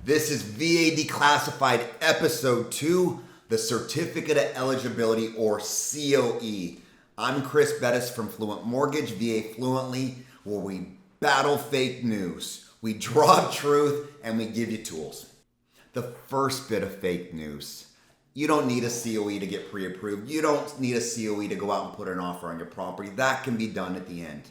This is VA Declassified Episode 2, the Certificate of Eligibility, or COE. I'm Chris Bettis from Fluent Mortgage, VA Fluently, where we battle fake news. We draw truth and we give you tools. The first bit of fake news. You don't need a COE to get pre-approved. You don't need a COE to go out and put an offer on your property. That can be done at the end.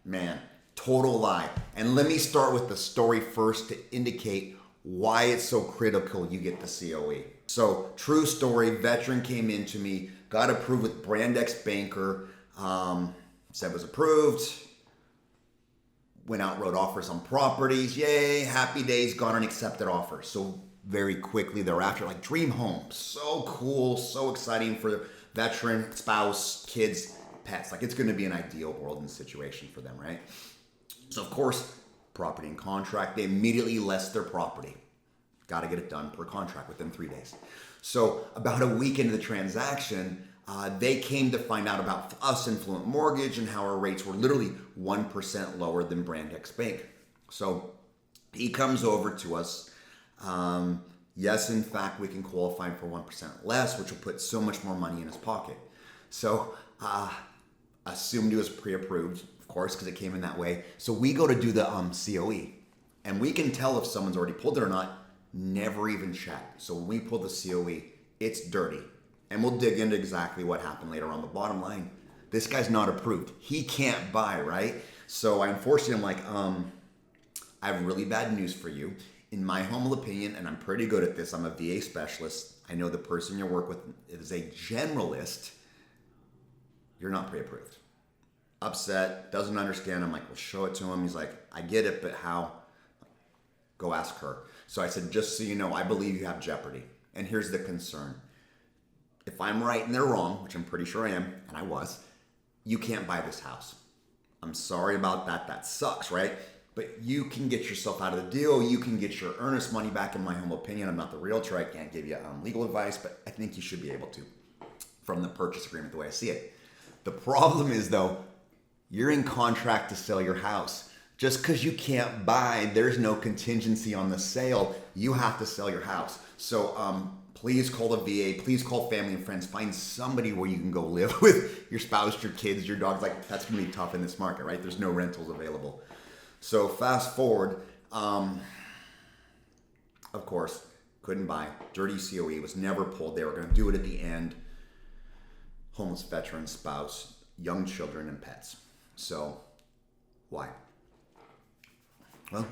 Man, total lie. And let me start with the story first to indicate why it's so critical you get the COE. So, true story, veteran came in to me, got approved with Brand X Banker, said was approved, went out, wrote offers on properties, yay, happy days, got an accepted offer. So very quickly thereafter, like dream home, so cool, so exciting for the veteran, spouse, kids, pets. Like it's gonna be an ideal world and situation for them, right? So of course, property and contract, they immediately list their property. Got to get it done per contract within 3 days. So about a week into the transaction, they came to find out about us in Fluent Mortgage and how our rates were literally 1% lower than Brand X Bank. So he comes over to us. Yes, in fact, we can qualify for 1% less, which will put so much more money in his pocket. So assumed he was pre-approved, of course, because it came in that way. So we go to do the COE, and we can tell if someone's already pulled it or not. Never even checked. So when we pull the COE, it's dirty. And we'll dig into exactly what happened later on. The bottom line, this guy's not approved. He can't buy, right? So I unfortunately, I'm like, I have really bad news for you. In my humble opinion, and I'm pretty good at this, I'm a VA specialist. I know the person you work with is a generalist. You're not pre-approved. Upset, doesn't understand. I'm like, well, show it to him. He's like, I get it, but how? Go ask her. So I said, just so you know, I believe you have jeopardy. And here's the concern. If I'm right and they're wrong, which I'm pretty sure I am, and I was, you can't buy this house. I'm sorry about that. That sucks, right? But you can get yourself out of the deal. You can get your earnest money back, in my humble opinion. I'm not the realtor. I can't give you legal advice, but I think you should be able to from the purchase agreement, the way I see it. The problem is, though, you're in contract to sell your house. Just because you can't buy, there's no contingency on the sale. You have to sell your house. So please call the VA. Please call family and friends. Find somebody where you can go live with your spouse, your kids, your dogs. Like that's going to be tough in this market, right? There's no rentals available. So fast forward, of course, couldn't buy. Dirty COE was never pulled. They were going to do it at the end. Homeless veteran, spouse, young children, and pets. So why? Well,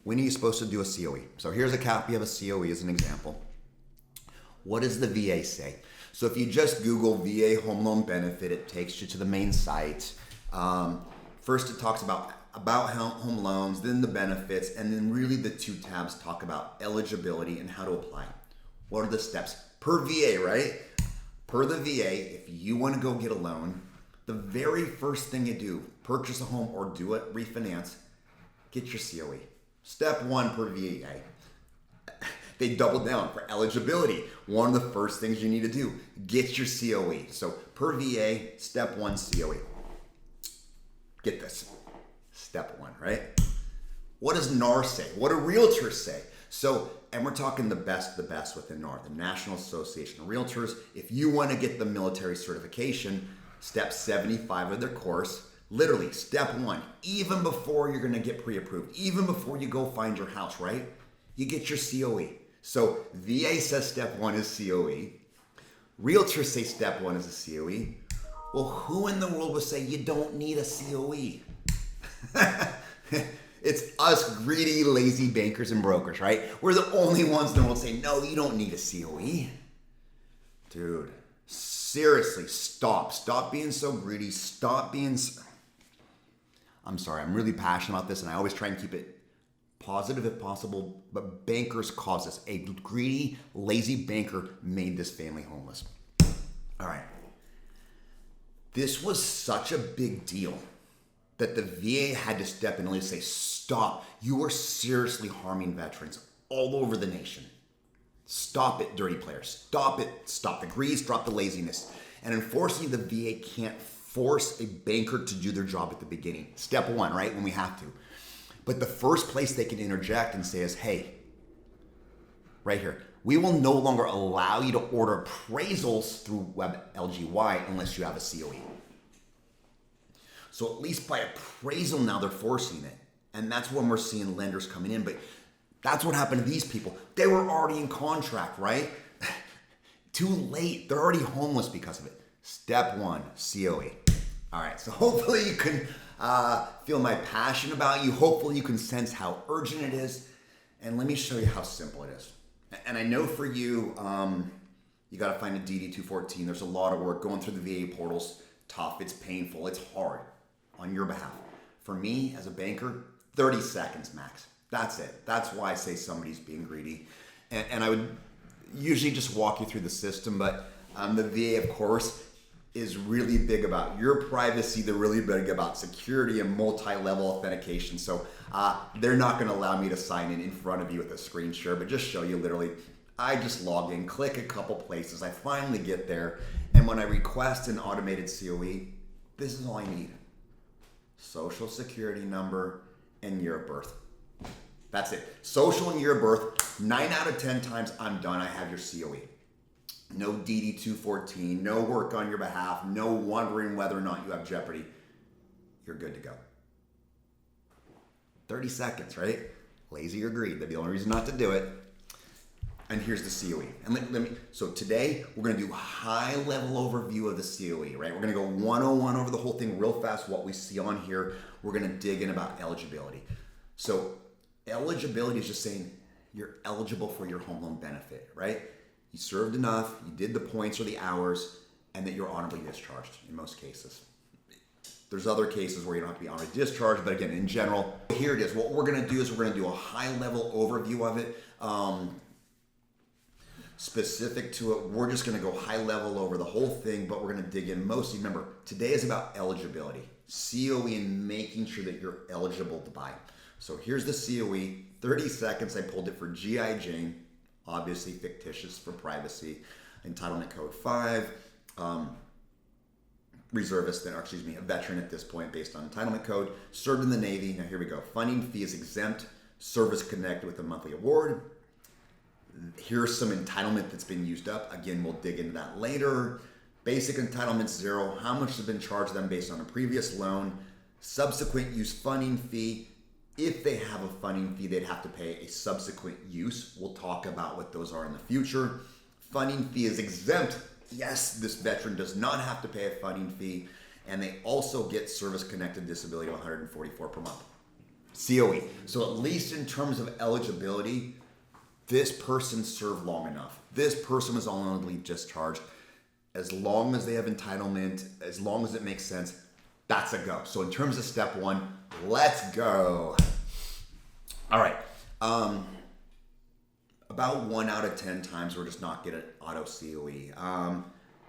when are you supposed to do a COE? So here's a copy of a COE as an example. What does the VA say? So if you just Google VA home loan benefit, it takes you to the main site. First it talks about home loans, then the benefits, and then really the two tabs talk about eligibility and how to apply. What are the steps? Per VA, right? Per the VA, if you want to go get a loan, the very first thing you do, purchase a home or do it, refinance, get your COE. Step one per VA. They double down for eligibility. One of the first things you need to do, get your COE. So per VA, step one, COE. Get this. Step one, right? What does NAR say? What do realtors say? So, and we're talking the best within NAR, the National Association of Realtors. If you want to get the military certification, step 75 of their course, literally step one, even before you're going to get pre-approved, even before you go find your house, right? You get your COE. So VA says step one is COE. Realtors say step one is a COE. Well, who in the world would say you don't need a COE? It's us greedy, lazy bankers and brokers, right? We're the only ones in the world saying, no, you don't need a COE. Dude, seriously, stop. Stop being so greedy. Stop being... I'm sorry, I'm really passionate about this, and I always try and keep it positive if possible, but bankers cause this. A greedy, lazy banker made this family homeless. All right. This was such a big deal that the VA had to step in and say, stop. You are seriously harming veterans all over the nation. Stop it, dirty players. Stop it. Stop the greed. Stop the laziness. And unfortunately, the VA can't force a banker to do their job at the beginning. Step one, right? When we have to. But the first place they can interject and say is, hey, right here. We will no longer allow you to order appraisals through WebLGY unless you have a COE. So at least by appraisal now they're forcing it. And that's when we're seeing lenders coming in. But that's what happened to these people. They were already in contract, right? Too late. They're already homeless because of it. Step one, COE. All right, so hopefully you can feel my passion about you. Hopefully you can sense how urgent it is. And let me show you how simple it is. And I know for you, you got to find a DD-214. There's a lot of work going through the VA portals. Tough, it's painful, it's hard on your behalf. For me, as a banker, 30 seconds max. That's it. That's why I say somebody's being greedy. And I would usually just walk you through the system, but the VA, of course, is really big about your privacy. They're really big about security and multi-level authentication. So they're not going to allow me to sign in front of you with a screen share, but just show you literally. I just log in, click a couple places. I finally get there. And when I request an automated COE, this is all I need. Social security number and year of birth. That's it. Social and year of birth. 9 out of 10 times I'm done. I have your COE. No DD-214, no work on your behalf, no wondering whether or not you have jeopardy. You're good to go. 30 seconds, right? Lazy or greed, that'd be the only reason not to do it. And here's the COE. And so today we're gonna do a high level overview of the COE, right? We're gonna go 101 over the whole thing real fast, what we see on here. We're gonna dig in about eligibility. So eligibility is just saying you're eligible for your home loan benefit, right? You served enough, you did the points or the hours, and that you're honorably discharged in most cases. There's other cases where you don't have to be honorably discharged, but again, in general, here it is. What we're gonna do is we're gonna do a high level overview of it. Specific to it, we're just gonna go high level over the whole thing, but we're gonna dig in mostly. Remember, today is about eligibility. COE and making sure that you're eligible to buy. So here's the COE, 30 seconds, I pulled it for G.I. Jane. Obviously fictitious for privacy. Entitlement code 5, reservist, or excuse me, a veteran at this point based on entitlement code, served in the Navy. Now here we go. Funding fee is exempt, service connected with a monthly award. Here's some entitlement that's been used up. Again, we'll dig into that later. Basic entitlement 0, how much has been charged them based on a previous loan. Subsequent use funding fee. If they have a funding fee, they'd have to pay a subsequent use. We'll talk about what those are in the future. Funding fee is exempt. Yes, this veteran does not have to pay a funding fee, and they also get service-connected disability of $144 per month. COE. So at least in terms of eligibility, this person served long enough. This person was honorably discharged. As long as they have entitlement, as long as it makes sense, that's a go. So in terms of step one, let's go. All right. About 1 out of 10 times we're just not getting auto COE.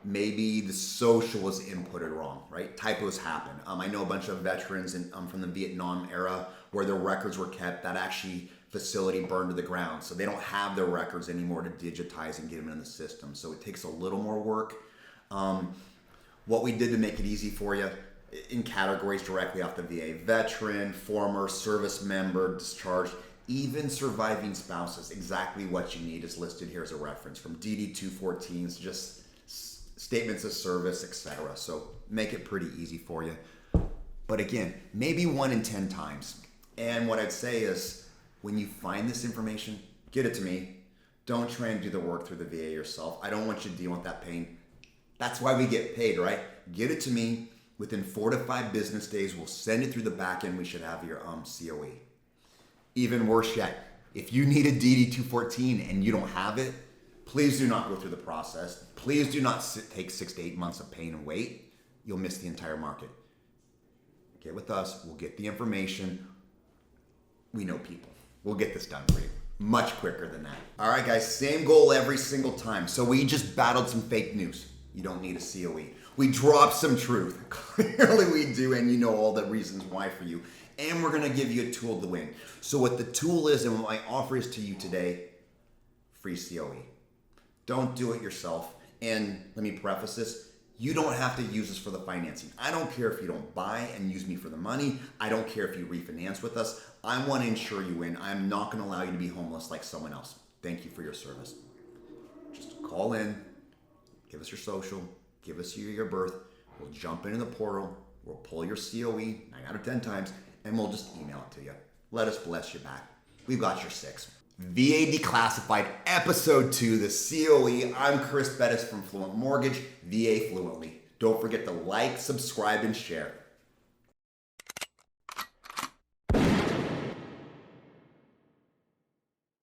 Maybe the social was inputted wrong, right? Typos happen. I know a bunch of veterans from the Vietnam era where their records were kept. That actually facility burned to the ground. So they don't have their records anymore to digitize and get them in the system. So it takes a little more work. What we did to make it easy for you, in categories directly off the VA: veteran, former service member, discharged, even surviving spouses. Exactly what you need is listed here as a reference, from DD-214s, just statements of service, etc. So make it pretty easy for you. But again, maybe 1 in 10 times. And what I'd say is, when you find this information, get it to me. Don't try and do the work through the VA yourself. I don't want you to deal with that pain. That's why we get paid, right? Get it to me. Within 4 to 5 business days, we'll send it through the back end. We should have your COE. Even worse yet, if you need a DD-214 and you don't have it, please do not go through the process. Please do not take 6 to 8 months of pain and wait. You'll miss the entire market. Get with us. We'll get the information. We know people. We'll get this done for you much quicker than that. All right, guys, same goal every single time. So we just battled some fake news. You don't need a COE. We dropped some truth. Clearly we do, and you know all the reasons why for you. And we're gonna give you a tool to win. So what the tool is and what my offer is to you today, free COE. Don't do it yourself. And let me preface this, you don't have to use this for the financing. I don't care if you don't buy and use me for the money. I don't care if you refinance with us. I wanna ensure you win. I'm not gonna allow you to be homeless like someone else. Thank you for your service. Just call in, give us your social, give us your year of birth. We'll jump into the portal. We'll pull your COE 9 out of 10 times, and we'll just email it to you. Let us bless you back. We've got your 6. VA Declassified, Episode 2, the COE. I'm Chris Bettis from Fluent Mortgage, VA Fluently. Don't forget to like, subscribe, and share.